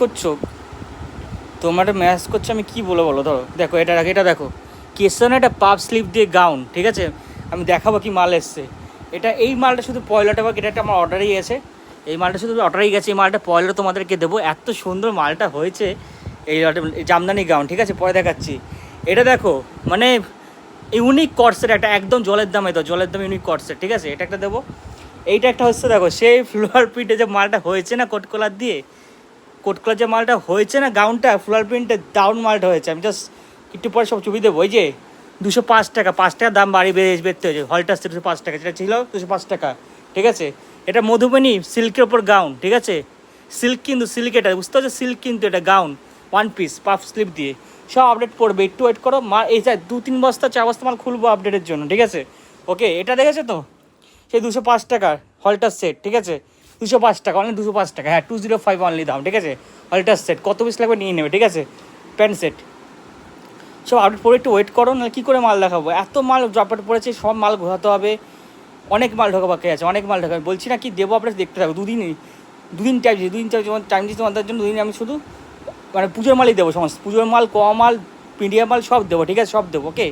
করছো, তোমার একটা ম্যাচ করছো, আমি কী বলো বলো। ধরো দেখো এটা দেখো কেসন, একটা পাপ স্লিপ দিয়ে গাউন, ঠিক আছে। আমি দেখাবো কি মাল এসছে। এই মালটা শুধু পয়লাটা বা এটা আমার অর্ডারেই গেছে, এই মালটা শুধু অর্ডারেই গেছে। এই মালটা পয়লাটা তোমাদেরকে দেবো, এত সুন্দর মালটা হয়েছে। এই জামদানি গাউন, ঠিক আছে, পরে দেখাচ্ছি। এটা দেখো মানে ইউনিক কর্সেট একটা, একদম জলের দামে, তো জলের দামে ইউনিক কর্সেট, ঠিক আছে। এটা একটা দেবো। এইটা একটা হচ্ছে দেখো সেই ফ্লোয়ার প্রিন্টে যে মালটা হয়েছে না, কোট কলার দিয়ে, কোট কলার যে মালটা হয়েছে না, গাউনটা ফ্লোয়ার প্রিন্টের দারুণ মালটা হয়েছে। আমি জাস্ট একটু পরে সব ছবি দেবো। ওই যে 205 টাকা, 5 টাকা দাম বেরতে হয়েছে। হলটাস 205 টাকা, যেটা ছিল 205 টাকা, ঠিক আছে। এটা মধুবনী সিল্কের ওপর গাউন, ঠিক আছে। সিল্ক, কিন্তু সিল্ক, এটা বুঝতে পারছো, সিল্ক কিন্তু এটা gown, one piece puff sleeve দিয়ে। সব আপডেট করবে, একটু ওয়েট করো। মা এই যা 2-3 বস্তা 4 বস্তা মাল খুলবো আপডেটের জন্য, ঠিক আছে। ওকে, এটা দেখেছো তো, সেই 205 টাকার হলটার সেট, ঠিক আছে। 205 টাকা, অনলি 205 টাকা, হ্যাঁ 205 অনলি দাম, ঠিক আছে। হলটার সেট কত পিস লাগবে নিয়ে নেবে, ঠিক আছে। প্যান্ট সেট সব আপডেট পরে একটু ওয়েট করো, না কী করে মাল দেখাবো। এত মাল আপডেট পড়েছে, সব মাল ঘোরাতে হবে, অনেক মাল ঢোকা বাকি আছে, অনেক মাল ঢোকা। বলছি না কি দেবো, আপডেট দেখতে থাকো। দুদিন টাইম দিচ্ছি তোমাদের জন্য। দুদিন আমি শুধু মানে পুজোর মালই দেবো, সমস্ত পুজোর মাল, মাল, পিডিয়া মাল সব দেবো, ঠিক আছে, সব দেবো। ওকে।